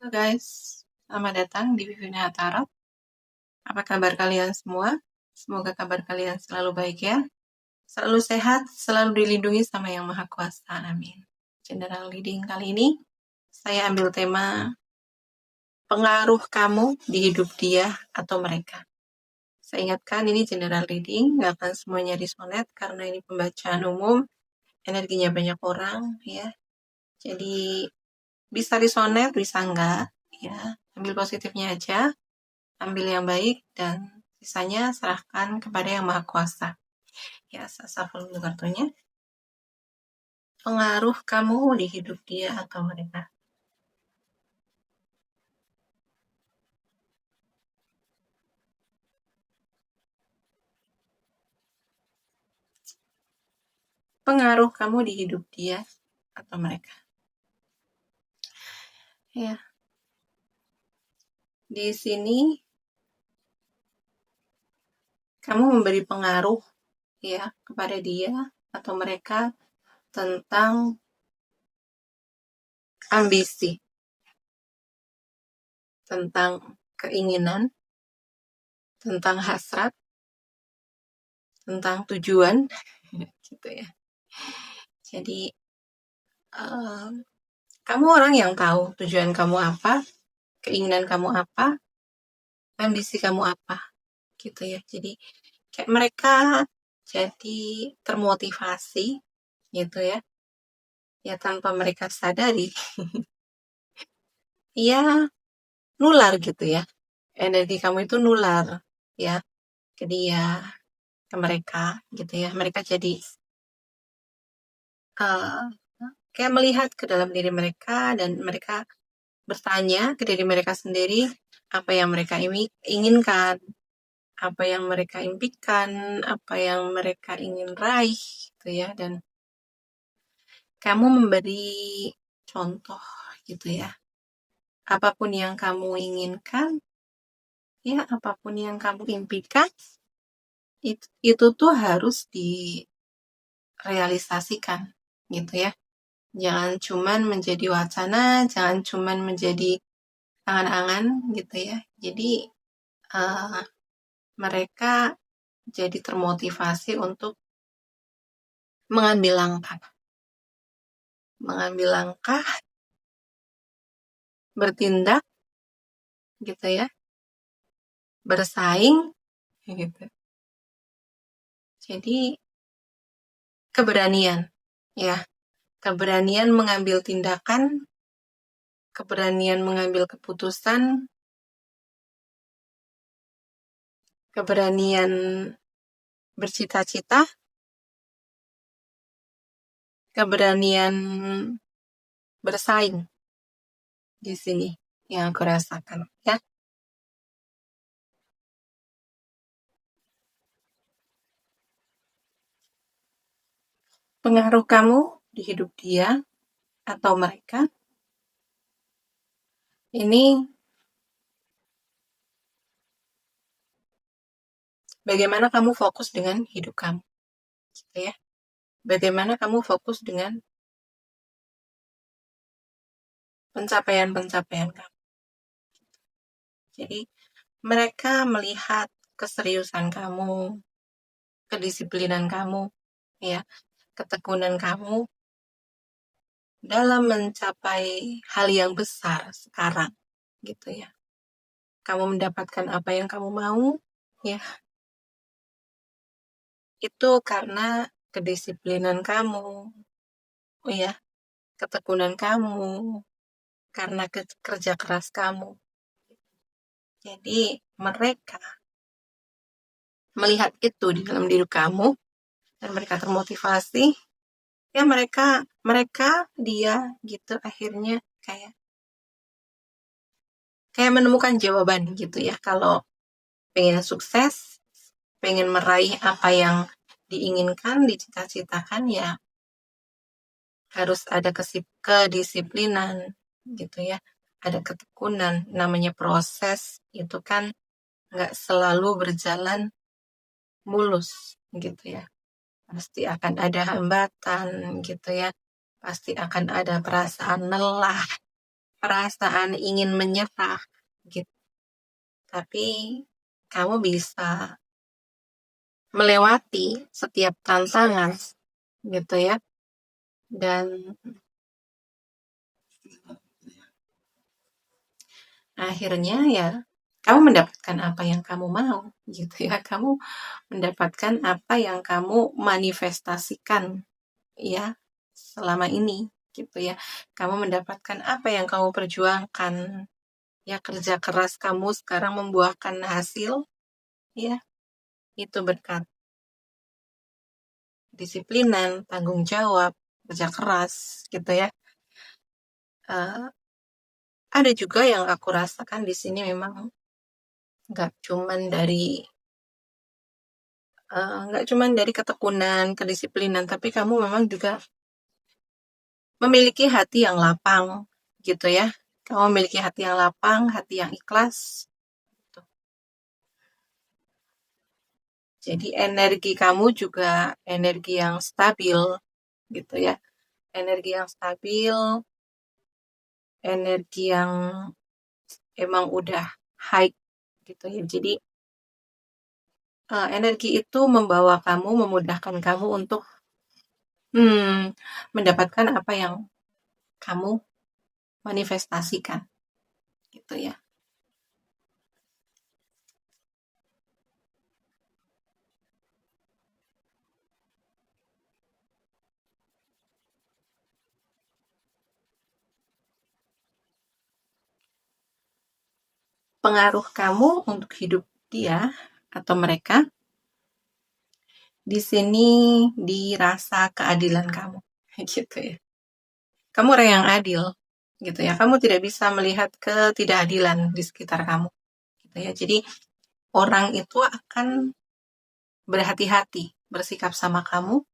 Halo guys, selamat datang di Vivina Tarot. Apa kabar kalian semua? Semoga kabar kalian selalu baik ya. Selalu sehat, selalu dilindungi sama Yang Maha Kuasa. Amin. General reading kali ini, saya ambil tema pengaruh kamu di hidup dia atau mereka. Saya ingatkan ini general reading, nggak akan semuanya resonate karena ini pembacaan umum, energinya banyak orang ya. Jadi bisa resonate, bisa enggak ya. Ambil positifnya aja. Ambil yang baik dan sisanya serahkan kepada Yang Maha Kuasa. Ya, saya shuffle dulu kartunya. Pengaruh kamu di hidup dia atau mereka. Pengaruh kamu di hidup dia atau mereka. Ya. Di sini kamu memberi pengaruh ya kepada dia atau mereka tentang ambisi, tentang keinginan, tentang hasrat, tentang tujuan gitu ya. Jadi kamu orang yang tahu tujuan kamu apa, keinginan kamu apa, ambisi kamu apa gitu ya. Jadi kayak mereka jadi termotivasi gitu ya. Ya tanpa mereka sadari. Ya nular gitu ya. Energi kamu itu nular ya ke dia, ke mereka gitu ya. Mereka jadi kayak melihat ke dalam diri mereka dan mereka bertanya ke diri mereka sendiri apa yang mereka inginkan, apa yang mereka impikan, apa yang mereka ingin raih gitu ya. Dan kamu memberi contoh gitu ya. Apapun yang kamu inginkan, ya apapun yang kamu impikan, itu tuh harus direalisasikan gitu ya. Jangan cuman menjadi wacana, jangan cuman menjadi angan-angan gitu ya. Jadi mereka jadi termotivasi untuk mengambil langkah. Mengambil langkah, bertindak gitu ya. Bersaing gitu. Jadi keberanian ya. Keberanian mengambil tindakan, keberanian mengambil keputusan, keberanian bercita-cita, keberanian bersaing di sini yang aku rasakan ya. Pengaruh kamu di hidup dia atau mereka ini bagaimana kamu fokus dengan hidup kamu gitu ya. Bagaimana kamu fokus dengan pencapaian-pencapaian kamu. Jadi mereka melihat keseriusan kamu, kedisiplinan kamu, ya, ketekunan kamu dalam mencapai hal yang besar sekarang, gitu ya. Kamu mendapatkan apa yang kamu mau, ya. Itu karena kedisiplinan kamu, ya, ketekunan kamu, karena kerja keras kamu. Jadi mereka melihat itu di dalam diri kamu dan mereka termotivasi. Ya mereka dia gitu akhirnya kayak menemukan jawaban gitu ya. Kalau pengen sukses, pengen meraih apa yang diinginkan, dicita-citakan ya harus ada kedisiplinan gitu ya. Ada ketekunan, namanya proses itu kan nggak selalu berjalan mulus gitu ya. Pasti akan ada hambatan gitu ya. Pasti akan ada perasaan lelah perasaan ingin menyerah gitu. Tapi kamu bisa melewati setiap tantangan gitu ya. Dan akhirnya ya kamu mendapatkan apa yang kamu mau gitu ya. Kamu mendapatkan apa yang kamu manifestasikan ya selama ini gitu ya. Kamu mendapatkan apa yang kamu perjuangkan ya, kerja keras kamu sekarang membuahkan hasil ya, itu berkat disiplinan, tanggung jawab, kerja keras gitu ya. Ada juga yang aku rasakan di sini memang nggak cuman dari ketekunan, kedisiplinan, tapi kamu memang juga memiliki hati yang lapang gitu ya. Kamu memiliki hati yang lapang, hati yang ikhlas. Gitu. Jadi energi kamu juga energi yang stabil gitu ya. Energi yang stabil, energi yang emang udah high gitu ya. Jadi energi itu membawa kamu, memudahkan kamu untuk mendapatkan apa yang kamu manifestasikan gitu ya. Pengaruh kamu untuk hidup dia atau mereka di sini dirasa keadilan kamu gitu ya. Kamu orang yang adil gitu ya. Kamu tidak bisa melihat ketidakadilan di sekitar kamu gitu ya. Jadi orang itu akan berhati-hati bersikap sama kamu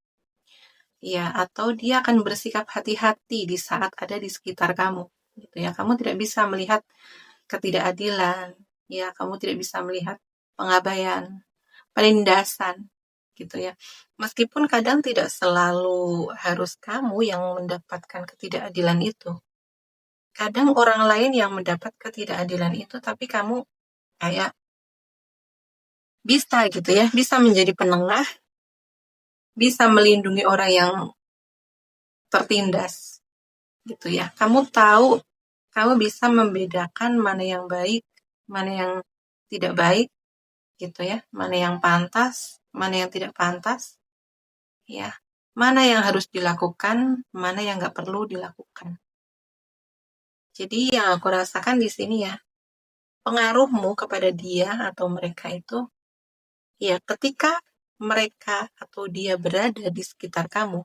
ya, atau dia akan bersikap hati-hati di saat ada di sekitar kamu gitu ya. Kamu tidak bisa melihat ketidakadilan ya, kamu tidak bisa melihat pengabaian, penindasan gitu ya. Meskipun kadang tidak selalu harus kamu yang mendapatkan ketidakadilan itu. Kadang orang lain yang mendapat ketidakadilan itu, tapi kamu kayak bisa gitu ya, bisa menjadi penengah, bisa melindungi orang yang tertindas gitu ya. Kamu tahu, kamu bisa membedakan mana yang baik, mana yang tidak baik gitu ya, mana yang pantas, mana yang tidak pantas ya, mana yang harus dilakukan, mana yang nggak perlu dilakukan. Jadi yang aku rasakan di sini ya, pengaruhmu kepada dia atau mereka itu ya, ketika mereka atau dia berada di sekitar kamu,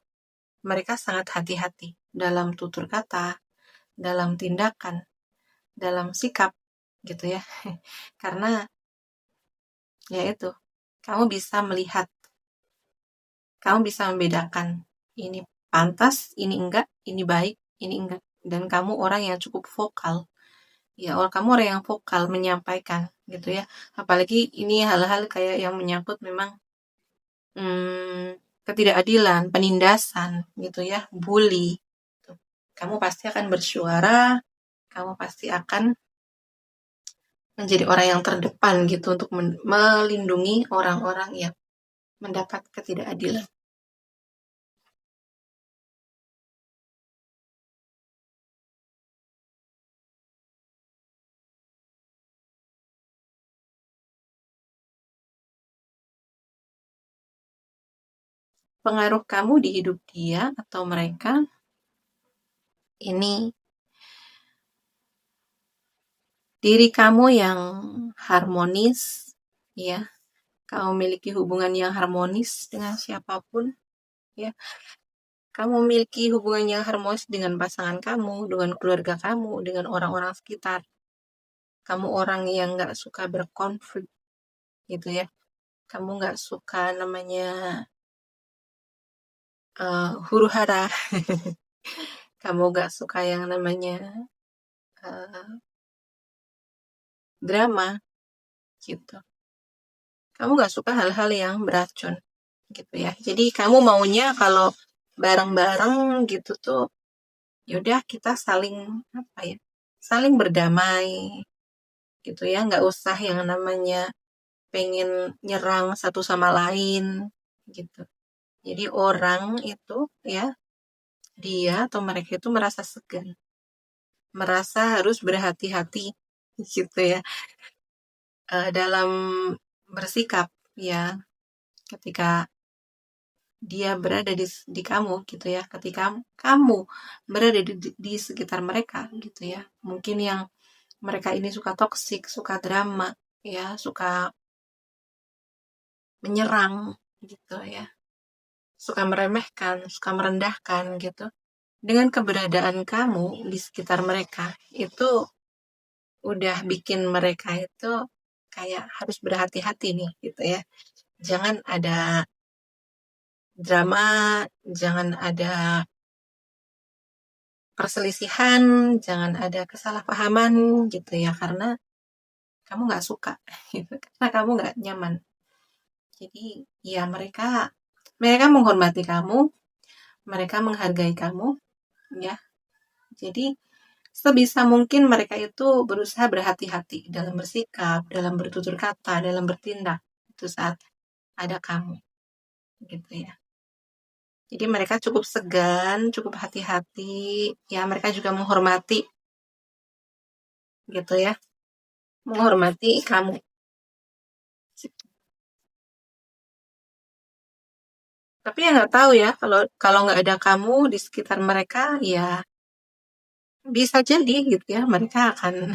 mereka sangat hati-hati dalam tutur kata, dalam tindakan, dalam sikap gitu ya. Karena ya itu, kamu bisa melihat, kamu bisa membedakan ini pantas, ini enggak, ini baik, ini enggak. Dan kamu orang yang cukup vokal. Ya, kamu orang yang vokal menyampaikan gitu ya. Apalagi ini hal-hal kayak yang menyangkut memang ketidakadilan, penindasan gitu ya, bully. Kamu pasti akan bersuara, kamu pasti akan menjadi orang yang terdepan gitu untuk melindungi orang-orang yang mendapat ketidakadilan. Pengaruh kamu di hidup dia atau mereka ini diri kamu yang harmonis ya. Kamu memiliki hubungan yang harmonis dengan siapapun ya. Kamu memiliki hubungan yang harmonis dengan pasangan kamu, dengan keluarga kamu, dengan orang-orang sekitar. Kamu orang yang nggak suka berkonflik gitu ya. Kamu nggak suka namanya huru hara. Kamu nggak suka yang namanya uh, drama gitu. Kamu nggak suka hal-hal yang beracun gitu ya. Jadi kamu maunya kalau bareng-bareng gitu tuh, yaudah kita saling apa ya? saling berdamai gitu ya, nggak usah yang namanya pengen nyerang satu sama lain gitu. Jadi orang itu ya, dia atau mereka itu merasa segan, merasa harus berhati-hati gitu ya, dalam bersikap ya, ketika dia berada di kamu gitu ya, ketika kamu berada di sekitar mereka gitu ya. Mungkin yang mereka ini suka toksik, suka drama ya, suka menyerang gitu ya, suka meremehkan, suka merendahkan gitu. Dengan keberadaan kamu di sekitar mereka itu udah bikin mereka itu kayak harus berhati-hati nih gitu ya. Jangan ada drama, jangan ada perselisihan, jangan ada kesalahpahaman gitu ya, karena kamu nggak suka gitu, karena kamu nggak nyaman. Jadi ya mereka mereka menghormati kamu, mereka menghargai kamu ya. Jadi sebisa mungkin mereka itu berusaha berhati-hati dalam bersikap, dalam bertutur kata, dalam bertindak itu saat ada kamu gitu ya. Jadi mereka cukup segan, cukup hati-hati, ya mereka juga menghormati gitu ya, menghormati kamu. Tapi ya nggak tahu ya, kalau kalau nggak ada kamu di sekitar mereka, ya bisa jadi gitu ya, mereka akan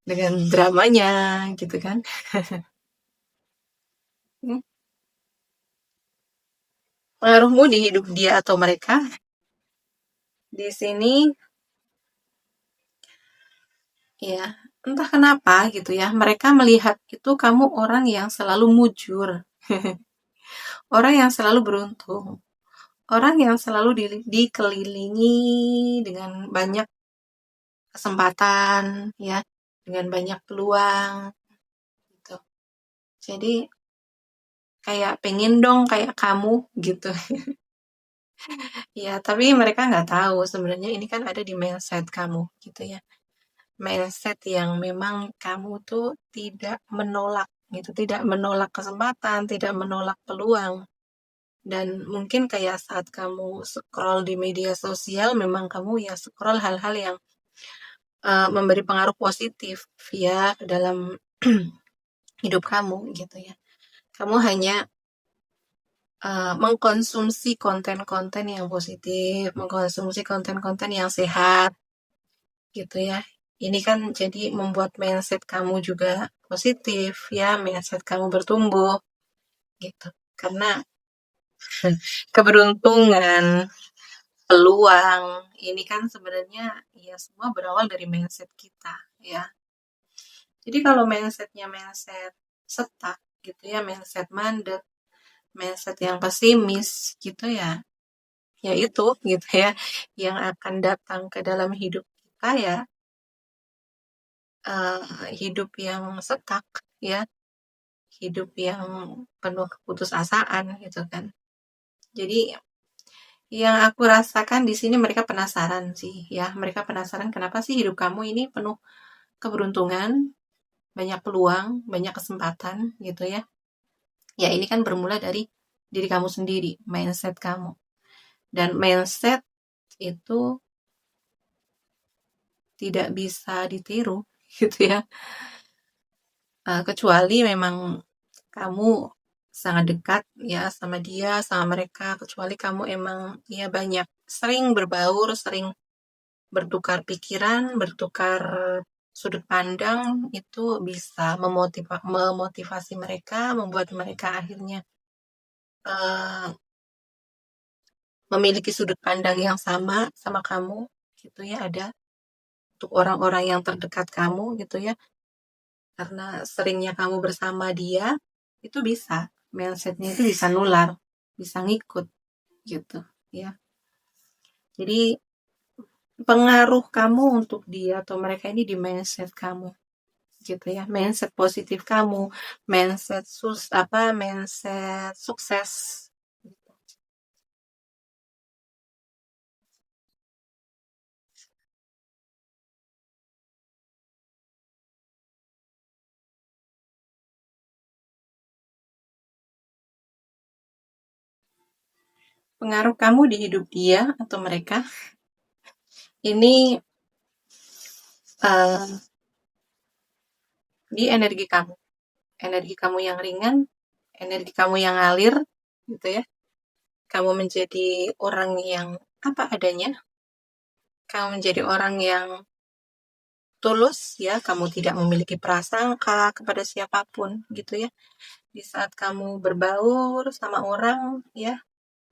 dengan dramanya gitu kan. Hmm, pengaruhmu di hidup dia atau mereka di sini ya, entah kenapa gitu ya, mereka melihat itu kamu orang yang selalu mujur, orang yang selalu beruntung, orang yang selalu dikelilingi dengan banyak kesempatan ya, dengan banyak peluang gitu. Jadi kayak pengen dong kayak kamu gitu. Ya, tapi mereka nggak tahu sebenarnya ini kan ada di mindset kamu gitu ya. Mindset yang memang kamu tuh tidak menolak gitu, tidak menolak kesempatan, tidak menolak peluang. Dan mungkin kayak saat kamu scroll di media sosial, memang kamu ya scroll hal-hal yang memberi pengaruh positif ya dalam hidup kamu gitu ya. Kamu hanya mengkonsumsi konten-konten yang positif, mengkonsumsi konten-konten yang sehat gitu ya. Ini kan jadi membuat mindset kamu juga positif ya, mindset kamu bertumbuh gitu. Karena keberuntungan, peluang, ini kan sebenarnya ya semua berawal dari mindset kita ya. Jadi kalau mindsetnya mindset stuck gitu ya, mindset mandek, mindset yang pesimis gitu ya, ya itu gitu ya, yang akan datang ke dalam hidup kita ya, hidup yang stuck ya, hidup yang penuh keputusasaan gitu kan. Jadi yang aku rasakan di sini mereka penasaran sih ya, mereka penasaran kenapa sih hidup kamu ini penuh keberuntungan, banyak peluang, banyak kesempatan gitu ya. Ya ini kan bermula dari diri kamu sendiri, mindset kamu. Dan mindset itu tidak bisa ditiru gitu ya. Kecuali memang kamu sangat dekat ya sama dia, sama mereka, kecuali kamu emang ya banyak sering berbaur, sering bertukar pikiran, bertukar sudut pandang, itu bisa memotivasi mereka, membuat mereka akhirnya uh, memiliki sudut pandang yang sama kamu gitu ya, ada untuk orang-orang yang terdekat kamu gitu ya, karena seringnya kamu bersama dia itu bisa mindsetnya itu bisa nular, bisa ngikut gitu ya. Jadi pengaruh kamu untuk dia atau mereka ini di mindset kamu gitu ya, mindset positif kamu, mindset sukses. Pengaruh kamu di hidup dia atau mereka ini di energi kamu yang ringan, energi kamu yang ngalir, gitu ya. Kamu menjadi orang yang apa adanya, kamu menjadi orang yang tulus, ya. Kamu tidak memiliki prasangka kepada siapapun, gitu ya. Di saat kamu berbaur sama orang, ya,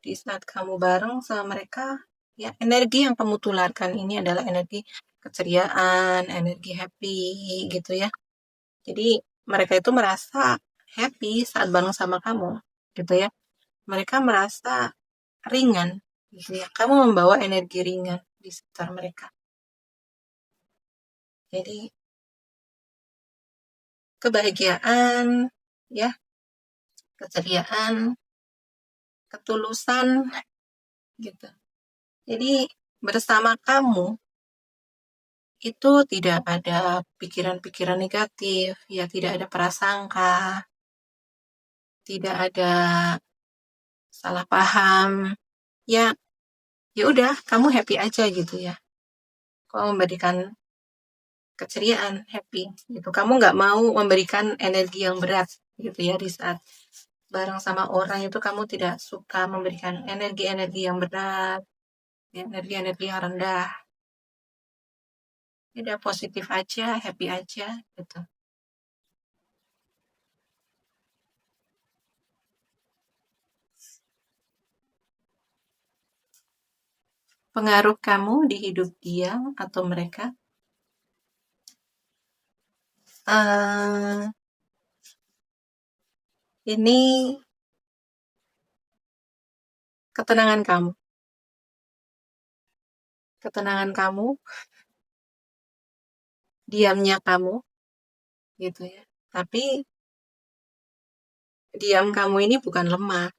di saat kamu bareng sama mereka, ya, energi yang kamu tularkan ini adalah energi keceriaan, energi happy, gitu ya. Jadi mereka itu merasa happy saat bareng sama kamu, gitu ya. Mereka merasa ringan, gitu ya. Kamu membawa energi ringan di sekitar mereka. Jadi kebahagiaan, ya, keceriaan, ketulusan, gitu. Jadi bersama kamu itu tidak ada pikiran-pikiran negatif, ya, tidak ada prasangka, tidak ada salah paham, ya. Ya udah, kamu happy aja, gitu ya. Kamu memberikan keceriaan, happy, gitu. Kamu nggak mau memberikan energi yang berat, gitu ya. Di saat bareng sama orang itu kamu tidak suka memberikan energi-energi yang berat, energi-energi yang rendah. Udah positif aja, happy aja, gitu. Pengaruh kamu di hidup dia atau mereka, ini ketenangan kamu, ketenangan kamu, diamnya kamu, gitu ya. Tapi diam kamu ini bukan lemah,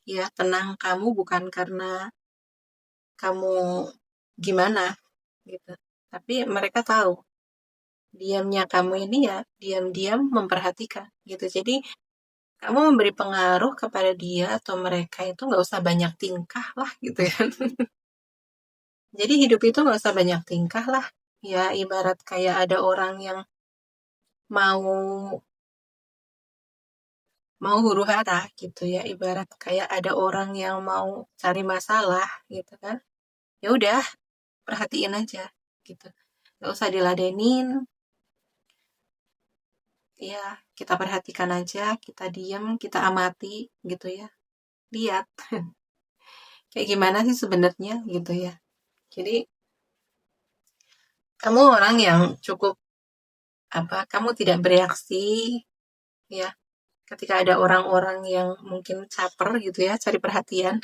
ya. Tenang kamu bukan karena kamu gimana, gitu. Tapi mereka tahu diamnya kamu ini, ya, diam-diam memperhatikan, gitu. Jadi kamu memberi pengaruh kepada dia atau mereka itu nggak usah banyak tingkah lah, gitu ya. Jadi hidup itu nggak usah banyak tingkah lah, ya. Ibarat kayak ada orang yang mau huru hara, gitu ya. Ibarat kayak ada orang yang mau cari masalah, gitu kan. Ya udah, perhatiin aja, gitu. Nggak usah diladenin, ya. Kita perhatikan aja, kita diam, kita amati, gitu ya. Lihat kayak gimana sih sebenarnya, gitu ya. Jadi kamu orang yang cukup kamu tidak bereaksi, ya, ketika ada orang-orang yang mungkin caper, gitu ya, cari perhatian.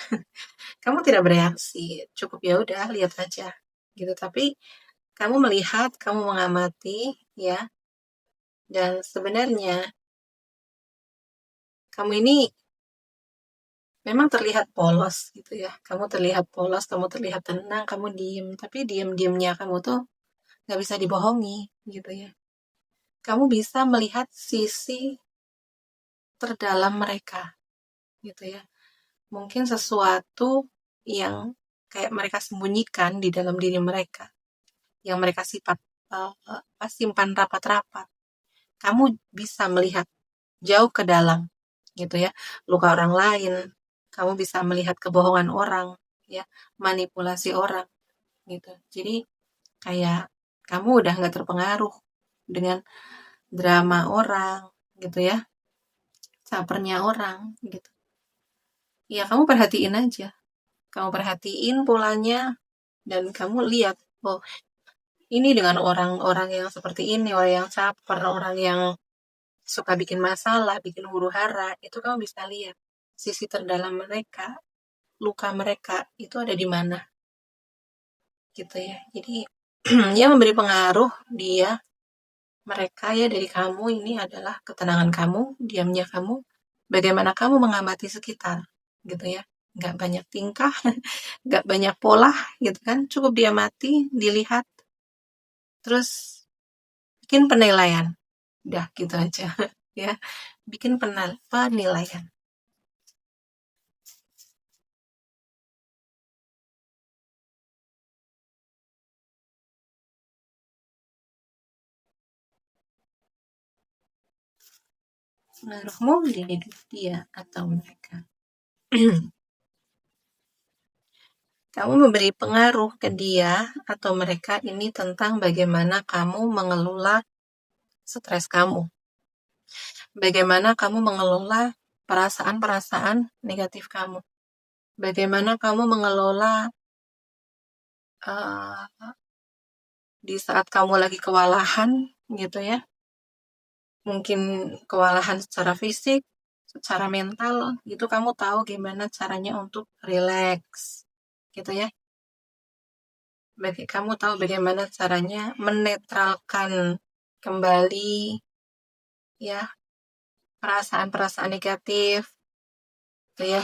Kamu tidak bereaksi, cukup ya udah, lihat aja, gitu. Tapi kamu melihat, kamu mengamati, ya. Dan sebenarnya kamu ini memang terlihat polos, gitu ya. Kamu terlihat polos, kamu terlihat tenang, kamu diem. Tapi diem-diemnya kamu tuh nggak bisa dibohongi, gitu ya. Kamu bisa melihat sisi terdalam mereka, gitu ya. Mungkin sesuatu yang kayak mereka sembunyikan di dalam diri mereka, yang mereka simpan rapat-rapat. Kamu bisa melihat jauh ke dalam, gitu ya. Luka orang lain, kamu bisa melihat kebohongan orang, ya, manipulasi orang, gitu. Jadi kayak kamu udah nggak terpengaruh dengan drama orang, gitu ya, capernya orang, gitu. Ya, kamu perhatiin aja, kamu perhatiin polanya, dan kamu lihat, oh, ini dengan orang-orang yang seperti ini, orang yang caper, orang yang suka bikin masalah, bikin huru hara, itu kamu bisa lihat sisi terdalam mereka, luka mereka itu ada di mana, gitu ya. Jadi yang memberi pengaruh dia, mereka, ya, dari kamu ini adalah ketenangan kamu, diamnya kamu, bagaimana kamu mengamati sekitar, gitu ya. Nggak banyak tingkah, nggak banyak pola, gitu kan. Cukup diamati, dilihat, terus bikin penilaian. Udah, gitu aja. Ya, bikin penilaian. pengaruhmu di hidup dia atau mereka. Kamu memberi pengaruh ke dia atau mereka ini tentang bagaimana kamu mengelola stres kamu. Bagaimana kamu mengelola perasaan-perasaan negatif kamu. Bagaimana kamu mengelola di saat kamu lagi kewalahan gitu ya. Mungkin kewalahan secara fisik, secara mental, gitu kamu tahu gimana caranya untuk relax gitu ya. Kamu tahu bagaimana caranya menetralkan kembali ya perasaan-perasaan negatif gitu ya.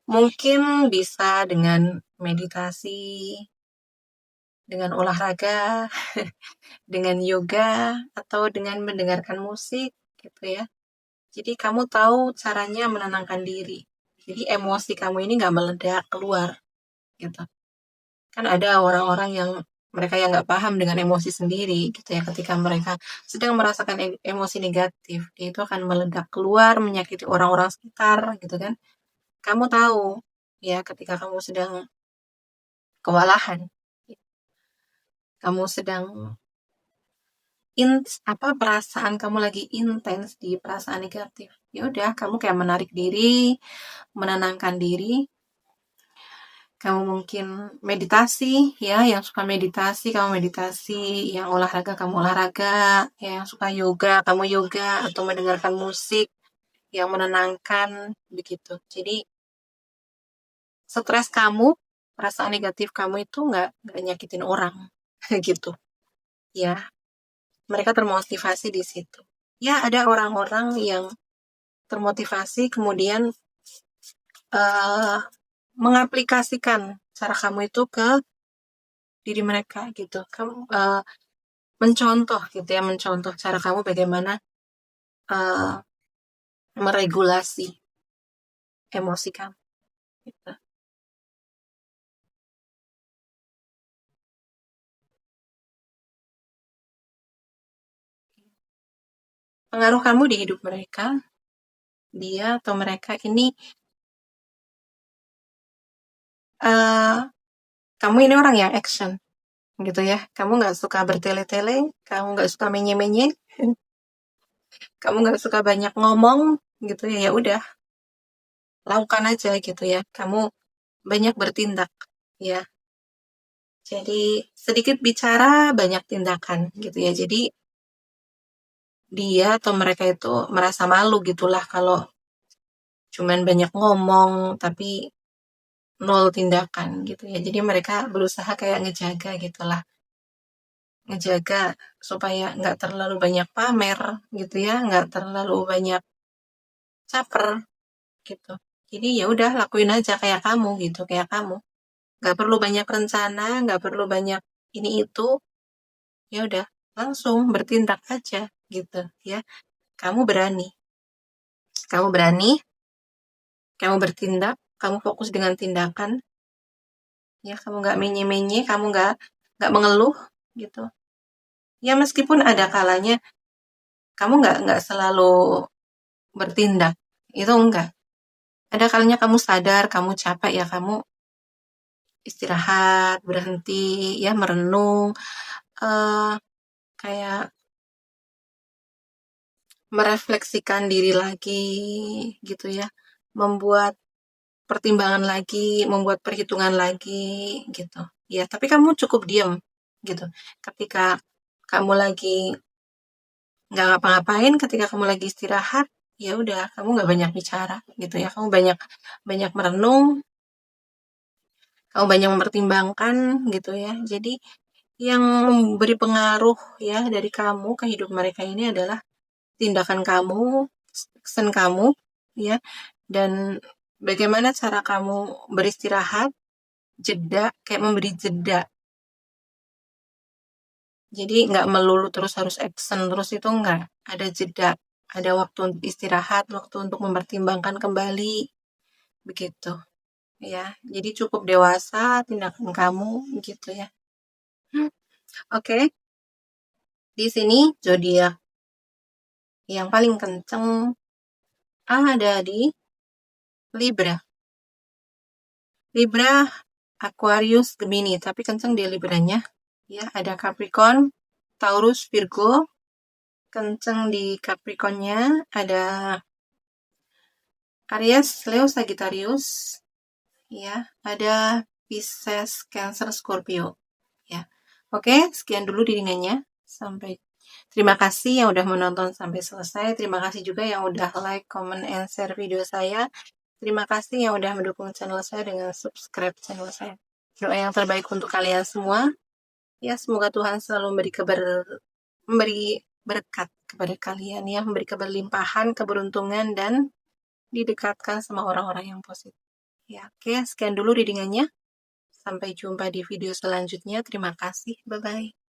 Mungkin bisa dengan meditasi, dengan olahraga, dengan yoga, atau dengan mendengarkan musik gitu ya. Jadi kamu tahu caranya menenangkan diri. Jadi emosi kamu ini gak meledak keluar gitu. Kan ada orang-orang yang mereka yang gak paham dengan emosi sendiri gitu ya. Ketika mereka sedang merasakan emosi negatif, dia itu akan meledak keluar, menyakiti orang-orang sekitar gitu kan. Kamu tahu ya ketika kamu sedang kewalahan, kamu sedang perasaan kamu lagi intens di perasaan negatif. Ya udah, kamu kayak menarik diri, menenangkan diri. Kamu mungkin meditasi ya, yang suka meditasi kamu meditasi, yang olahraga kamu olahraga, ya, yang suka yoga kamu yoga, atau mendengarkan musik yang menenangkan begitu. Jadi stres kamu, perasaan negatif kamu itu nggak nyakitin orang gitu ya. Mereka termotivasi di situ. Ya, ada orang-orang yang termotivasi kemudian mengaplikasikan cara kamu itu ke diri mereka gitu. Kamu mencontoh gitu ya, mencontoh cara kamu bagaimana meregulasi emosi kamu gitu. Pengaruh kamu di hidup mereka, dia atau mereka ini kamu ini orang yang action gitu ya. Kamu nggak suka bertele-tele, kamu nggak suka menye-menye, kamu nggak suka banyak ngomong gitu ya. Ya udah, lakukan aja gitu ya. Kamu banyak bertindak ya. Jadi sedikit bicara, banyak tindakan gitu ya. Jadi dia atau mereka itu merasa malu gitulah kalau cuman banyak ngomong tapi nol tindakan gitu ya. Jadi mereka berusaha kayak ngejaga gitulah. Ngejaga supaya nggak terlalu banyak pamer gitu ya, nggak terlalu banyak caper gitu. Jadi ya udah lakuin aja kayak kamu gitu, kayak kamu. Nggak perlu banyak rencana, nggak perlu banyak ini itu. Ya udah, langsung bertindak aja gitu ya. Kamu berani. Kamu berani, kamu bertindak, kamu fokus dengan tindakan. Ya, kamu nggak menye-menye, kamu nggak mengeluh gitu. Ya meskipun ada kalanya kamu nggak selalu bertindak, itu enggak. Ada kalanya kamu sadar, kamu capek ya, kamu istirahat, berhenti, ya merenung, kayak merefleksikan diri lagi, gitu ya, membuat pertimbangan lagi, membuat perhitungan lagi, gitu. Ya, tapi kamu cukup diam, gitu. Ketika kamu lagi nggak ngapa-ngapain, ketika kamu lagi istirahat, ya udah, kamu nggak banyak bicara, gitu ya. Kamu banyak banyak merenung, kamu banyak mempertimbangkan, gitu ya. Jadi yang memberi pengaruh ya dari kamu ke hidup mereka ini adalah tindakan kamu, action kamu, ya, dan bagaimana cara kamu beristirahat, jeda, kayak memberi jeda. Jadi nggak melulu terus harus action terus, itu nggak. Ada jeda, ada waktu untuk istirahat, waktu untuk mempertimbangkan kembali, begitu. Ya, jadi cukup dewasa tindakan kamu, gitu ya. Oke. Di sini zodiak yang paling kenceng ada di Libra. Libra, Aquarius, Gemini, tapi kenceng di Libranya. Ya, ada Capricorn, Taurus, Virgo, kenceng di Capricornnya. Ada Aries, Leo, Sagittarius. Ya, ada Pisces, Cancer, Scorpio. Ya. Oke, sekian dulu dirinya. Terima kasih yang udah menonton sampai selesai. Terima kasih juga yang udah like, comment, and share video saya. Terima kasih yang udah mendukung channel saya dengan subscribe channel saya. Doa yang terbaik untuk kalian semua. Ya, semoga Tuhan selalu memberi berkat kepada kalian ya, memberi keberlimpahan, keberuntungan, dan didekatkan sama orang-orang yang positif. Ya, oke, sekian dulu readingannya. Sampai jumpa di video selanjutnya. Terima kasih. Bye-bye.